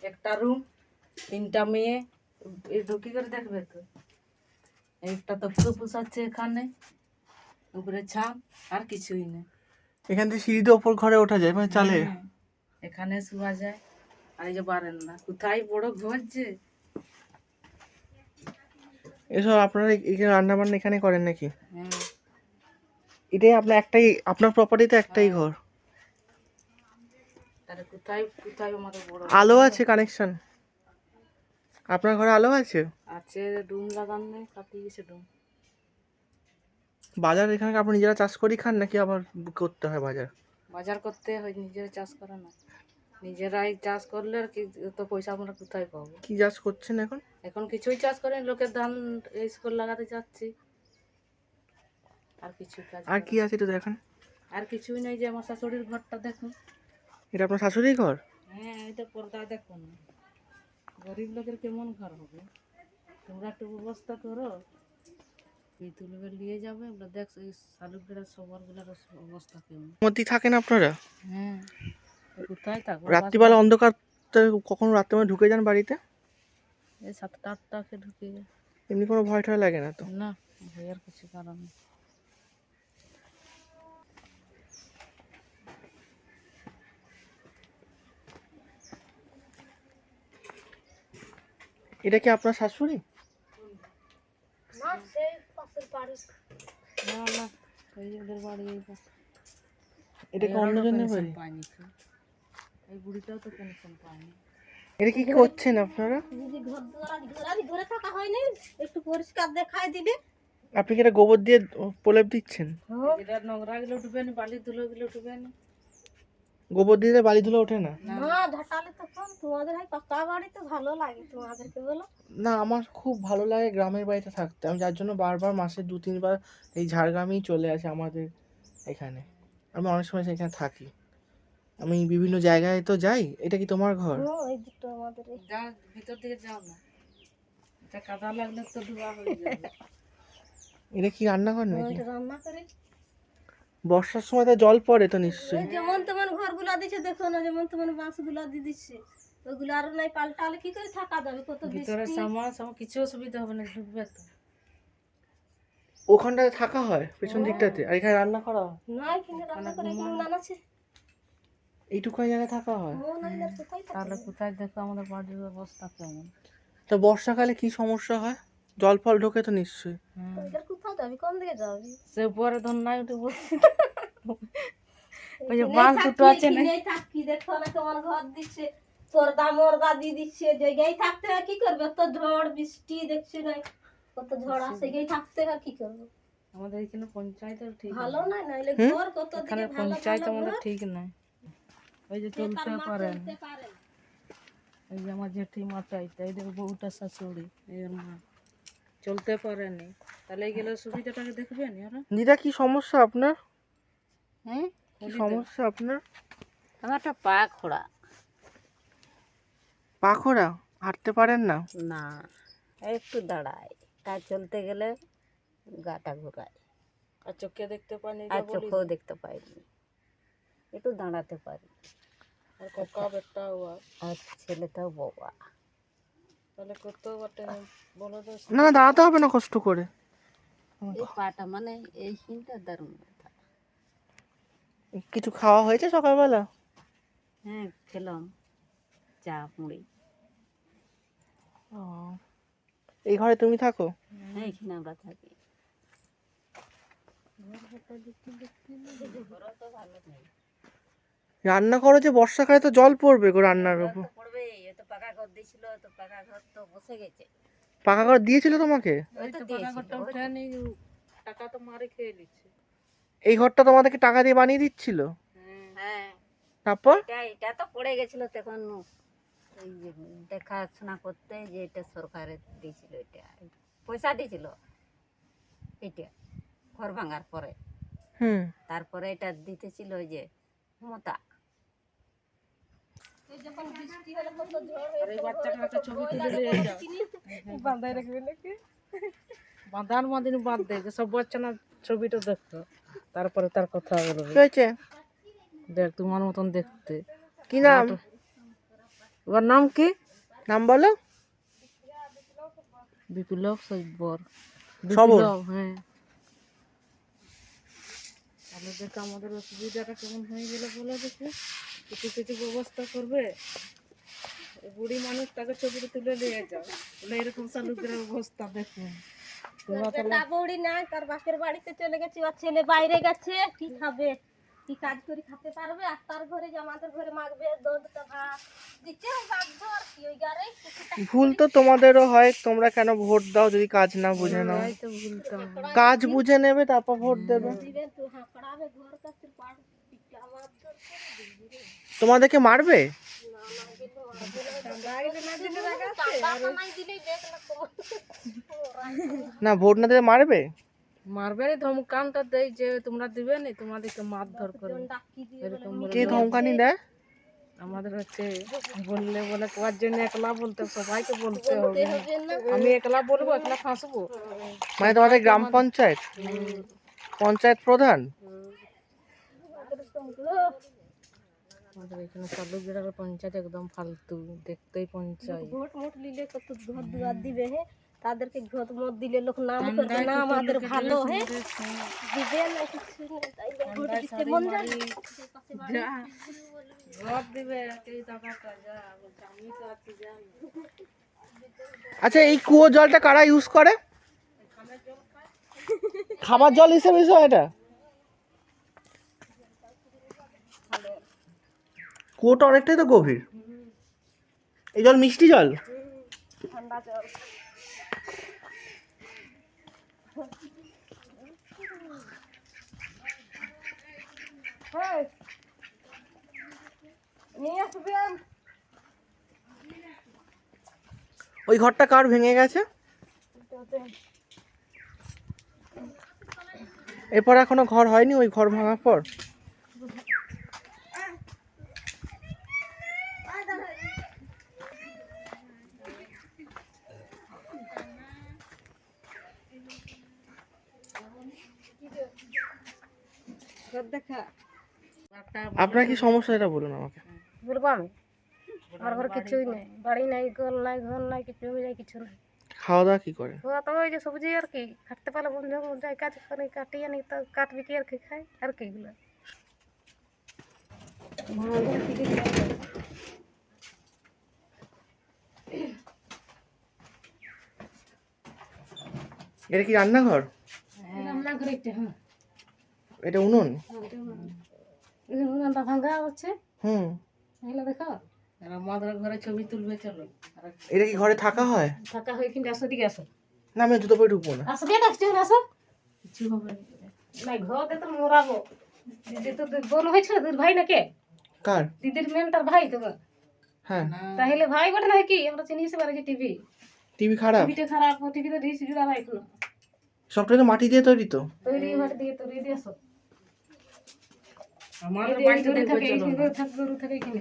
একটা রুম, 3টা মেয়ে ঢুকি করে দেখবে তো। একটা তো পুষাচ্ছে এখানে, উপরে ছাদ, আর কিছুই নেই। এখান থেকে সিঁড়ি দিয়ে ওপর ঘরে ওঠা যায় মানে চালে? এখানে শোয়া যায়। আর এই যে বারান্দা, কোথায় বড় ঘর যে। এসব আপনারা এখানে রান্না বান্না এখানে করেন নাকি? হ্যাঁ, এটাই আপনার একটাই, আপনার প্রপার্টিতে একটাই ঘর? তাহলে কোথায় কোথায় আমাদের বড় আলো আছে কানেকশন? আপনার ঘরে আলো আছে? আছে, ডুম লাগানো নেই, কাটিয়ে গেছে ডুম। বাজার এখানে আপনি নিজেরা চাষ করি খান নাকি আবার করতে হয় বাজার? বাজার করতে হয়, নিজেরা চাষ করে না। নিজেরাই চাষ করলে আর কি, তো পয়সা আমরা কোথায় পাবো? কি চাষ করছেন এখন? এখন কিছুই চাষ করেন, লোকের ধান এই স্কুল লাগাতে যাচ্ছি। আর কিছু কাজ আর কি আছে একটু দেখান। আর কিছুই নাই। যে আমার শাশুড়ির ঘরটা দেখুন। এটা আপনার শাশুড়ির ঘর? হ্যাঁ, এটা পর্দা দেখুন। গরিব লোকের কেমন ঘর হবে? তোমরা একটু ব্যবস্থা করো, তুলবে নিয়ে যাবে। আমরা দেখ এই শালুকগুলা সবরগুলার অবস্থা কেমন। মধ্যে থাকেন আপনারা? হ্যাঁ, কোথায় থাকবো? রাত্রিবেলা অন্ধকার কখনো রাত্রে ঢুকে যান বাড়িতে? এই 7টা 8টাকে ঢুকে যায়। এমনি কোনো ভয় টয় লাগে না তো? না, ভয়ের কিছু কারণ নেই। এটা কি আপনার শাশুড়ি? না, সেই পাশের বাড়ি। না না, এই ওদের বাড়ি এই পাশে। এটা কি অন্যজনের বাড়ি? পায়নি তো, এই বুড়িটাও তো পেনশন পায়নি। এটা কি করছেন আপনারা? যদি ঘরে থাকা হয়নি, একটু পরিষ্কার দেখাই দিলে। আপনি কি এটা গোবর দিয়ে প্রলেপ দিচ্ছেন? এটা নোংরা গুলো উঠবে না, বালি ধুলো গুলো উঠবে না। গোবর দিলে বালি ধুলো ওঠে না? না, ঝাঁটালে তখন তোমাদের হয় পাকা বাড়ি তো ভালো লাগে তোমাদেরকে, বলো? না, আমার খুব ভালো লাগে গ্রামের বাড়িতে থাকতে। আমি যার জন্য বারবার মাসে 2-3 বার এই ঝাড়গ্রামেই চলে আসি আমাদের এখানে। আমি অনেক সময় সেখানে থাকি। আমি বিভিন্ন জায়গায় তো যাই। এটা কি তোমার ঘর? এই দুটো আমাদের। যা, ভিতর দিকে যাও না, এটা কাদা লাগলে তো ধোয়া হয়ে যাবে। এটা কি রান্নাঘর নাকি? রান্না করে বর্ষার সময় তো জল পড়ে তো নিশ্চয়ই। যেমন তেমন ঘরগুলা দিচ্ছে, দেখো না, যেমন তেমন বাঁশগুলা দিয়ে দিচ্ছে। ওইগুলো আর নাই পাল্টালে কি করে থাকা যাবে? কত ভিতরে বৃষ্টি। সামাল কিছু অসুবিধা হবে না, ঢুকবে তো। ওখানটাতে থাকা হয় পেছন দিকটাতে, আর এখানে রান্না করা হয়? না, এখানে রান্না করে এখানে উনান আছে। এইটুকুই জায়গায় থাকা হয়? কোথায় তাহলে কোথায় দেখো আমাদের বাড়ির অবস্থা কেমন। তো বর্ষাকালে কি সমস্যা হয়? জল ফল ঢোকে তো নিশ্চয়ই। কোথায় যাবি? কোন দিকে যাবি? সে উপরে ধর নাই উঠে বসে, ওই যে বাঁশ দুটো আছে না, থাকি দেখো না কেমন ঘর দিচ্ছে, পর্দা মর্দা দিয়ে দিচ্ছে। জায়গায় থাকতে হয়, কি করবে? তো ঝড় বৃষ্টি দেখছি না, কত ঝড় আসে, গিয়ে থাকতে হয়, কি করবে? আমাদের এখানে পঞ্চায়েতের ঠিক ভালো না, নাইলে ঘর কত এখানে দিকে ভালো পঞ্চায়েত ভালো আমাদের ঘর। ঠিক নাই। ওই যে চলতে পারেন, চলতে পারে না। এই যে আমার জেঠিমা চাইতে, এই দেখো বউটা শাশুড়ি, এর মা চলতে পারেনি। তাহলে গেলে সুবিধাটাকে দেখবেন ওরা। দিদা কি সমস্যা আপনার? হ্যাঁ, কি সমস্যা আপনার? আমার একটা পা খোড়া। পা খোড়া? হাঁটতে পারেন না? না, একটু দাঁড়ায়, তাই চলতে গেলে গাটা ঘুরায়। আর চোখে দেখতে পাইনি, আর চোখেও দেখতে পাইনি, একটু দাঁড়াতে পারি। আর কাকা বেটা হুয়া, আর ছেলেটাও বাবা। তাহলে করতেও পারতে বলো তো। না না, দাঁড়াতে হবে না কষ্ট করে। এই পাটা মানে এই হিনটা দারুণ ব্যথা। কিছু খাওয়া হয়েছে সকালবেলা? হ্যাঁ, খেলাম চা মুড়ি। ও, এই ঘরে তুমি থাকো? হ্যাঁ, এখানে আমরা থাকি। রান্না করো যে বর্ষাকালে তো জল পড়বে গো রান্নার উপর। পড়বে, তো পাকা ঘর দিয়েছিল, তো পাকা ঘর তো বসে গেছে। পাকা ঘর দিয়েছিল তোমাকে? ওই তো পাকা ঘরটা উঠেনি, টাকা তো মারে খেয়ে নিচ্ছে। এই ঘরটা তোমাদেরকে টাকা দিয়ে বানিয়ে দিচ্ছিল? হ্যাঁ, তারপর? এটা তো পড়ে গেছিল তখন, এই যে দেখাশোনা করতে, যে এটা সরকারের দিয়েছিল, এটা পয়সা দিয়েছিল এটা ঘর ভাঙার পরে। তারপরে এটা দিতেছিল ওই যে মমতা। আর এই বাচ্চাটার একটা ছবি তুলে নিয়ে যাও, বাঁধাই রাখবে নাকি? বাঁধান মাদিন বাদ দেবে সব বাচ্চা না, ছবিটা দেখতো তারপরে তার কথা বলবে। কি হয়েছে? দেখ তোমার মতন দেখতে। কি নাম? ওর নাম কি? নাম বলো। বিপ্লব সব্বর। সবর? বিপ্লব, হ্যাঁ। তাহলে দেখ আমাদের অসুবিধাটা কেমন হয়ে গেলে বলে দেখি, কিছু কিছু ব্যবস্থা করবে। এই বুড়ি মানুষটাকে ছবিতে তুলে নিয়ে যাও, বলে এরকম শালুকের অবস্থা দেখুন। তোমরা তাহলে বেটা বৌড়ি নাই, তার বাপের বাড়িতে চলে গেছে, ওর ছেলে বাইরে গেছে, কি খাবে, কি কাজ করে খেতে পারবে? আর তার ঘরে যে আমাদের ঘরে মাগবে দুধটা ভাত দিতে বাধ্য, আর কি ওই গারে ভুল তো তোমাদেরও হয়, তোমরা কেন ভোট দাও যদি কাজ না বুঝে নাও? তাই তো ভুলতাম। কাজ বুঝে নেবে তারপর ভোট দেবে। দিবে তো হাঁকড়াবে ঘর কাছে পাড় পিটা মারধর করে দিবে। তোমাদেরকে মারবে? টাকা নাই দিলেই দেখ না কমন। না, ভোট না দিলে মারবে? মারবে রে, ধমকানটা দেয় যে তোমরা দিবে না, তোমাদেরকে মারধর করবে ডাকি দিয়ে এরকম বলে। কে ধমকানি দেয়? আমাদের হচ্ছে বললে বলে কোয়ার জন্য একলা বলতে, সবাইকে বলতে হবে। হবে না। আমি একলা বলবো, একলা ফাঁসবো? মানে তোমাদের গ্রাম পঞ্চায়েত, পঞ্চায়েত প্রধান? আমাদের এখানে শালুকবেড়ার পঞ্চায়েত একদম ফালতু, দেখতেই পঞ্চায়েত। ভোট মোট নিলে কত ঘর দুয়ার দিবে, হে তাদেরকে ভোট মোট দিলে লোক নাম করবে না আমাদের ভালো, হে দিবে না কিছু না, তাই ভোট দিতে মন যায়। যা ভোট দিবে এই দাদাটা, যা বলছে আমি তো আছি, যা। আচ্ছা, এই কুয়ো জলটা কারা ইউজ করে? খাবার জল হিসেবে ইউজ হয় এটা? কুয়োটা অনেকটাই তো গভীর। এই জল মিষ্টি জল? ঠান্ডা জল। নিয়ে আসবেন। ওই ঘরটা কার ভেঙে গেছে? এরপর এখনো ঘর হয়নি ওই ঘর ভাঙার পর? দেখা আপনার কি সমস্যা এটা বলুন আমাকে। বলবো আমি, আমার ঘরে কিছুই নেই, বাড়ি নাই, গোল নাই, ঘর নাই, কিছু নাই, কিছু নাই। খাওয়া দাওয়া কি করে? ও তো ওই যে সবজি আর কি কাটতে পারলে বন্ধু যায় কাজ করে, কাটিয়ে নি তো কাটবি কি আর কি খাই আর কি গুলো। এটা কি রান্নাঘর? রান্নাঘরে একটা, হ্যাঁ এটা উনুন? উনুনটা ভাঙা হচ্ছে, হুম। এগুলো দেখো। আর আমাদের ঘরে ছবি তুলবে, চলো। এটা কি ঘরে থাকা হয়? ফাঁকা হয়ে কিন্তু আসো, দিকে আসো, না, আমি জুতো পরে ঢুকবো না। আসো দিয়ে ডাকছি, আসো। কিছু হবে না। নাই ঘরে তো মরাবো। দিদি তো বোন হয়েছিল, তোর ভাই না কে? কার? দিদির মেন তার ভাই তো। হ্যাঁ। তাহলে ভাই বটে না কি? আমরা চিনি এসে পারে টিভি, টিভি খারাপ? টিভিটা খারাপ, টিভিতে ডিশ জুড়া নাই কোনো, সবটাই তো মাটি দিয়ে তৈরি তো। তৈরি মাটি দিয়ে তৈরি দিয়ে আসো। আমাদের বাড়িতে দেখবে, থাকে চলো। গরু থাকে এখানে।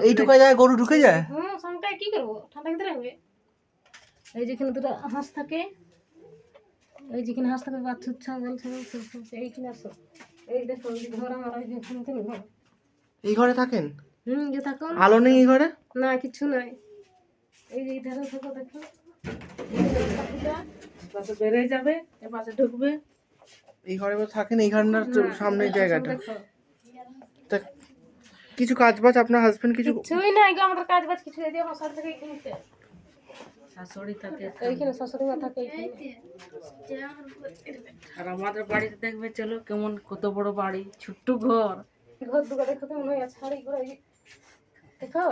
এইটুকু জায়গায় গরু ঢুকে যায়? হ্যাঁ, সংখ্যায় কি করবো, ঠান্ডা ভিতরে হবে। এই যেখানে দুটো হাঁস থাকে, এই যেখানে হাঁস থাকে, বাছুর ছাগল সব এইখানে আসো। এই দেখো এই ঘর আমার, এই যে এখানে ঘর। এই ঘরে থাকেন? যে থাকো। আলো নেই এই ঘরে? না, কিছু নাই। এই যে ধারে থাকো, দেখো পাশে বেরিয়ে যাবে, এ পাশে ঢুকবে। এই ঘরে থাকেন? এই ঘরের সামনে জায়গাটা? দেখো তা কিছু কাজ বাজ আপনার হাজবেন্ড কিছু? কিছুই নাই গো, আমাদের কাজ বাজ কিছু এই দিয়ে বসার থেকে এইখানে, শাশুড়ি থাকে এইখানে শাশুড়ি মা থাকে এইখানে। আর আমাদের বাড়িতে দেখবে, চলো কেমন, কত বড় বাড়ি, ছোট্ট ঘর। ঘর দুটো দেখো কেমন হয়ে আছে, হাড়ি ঘোড়া দেখো।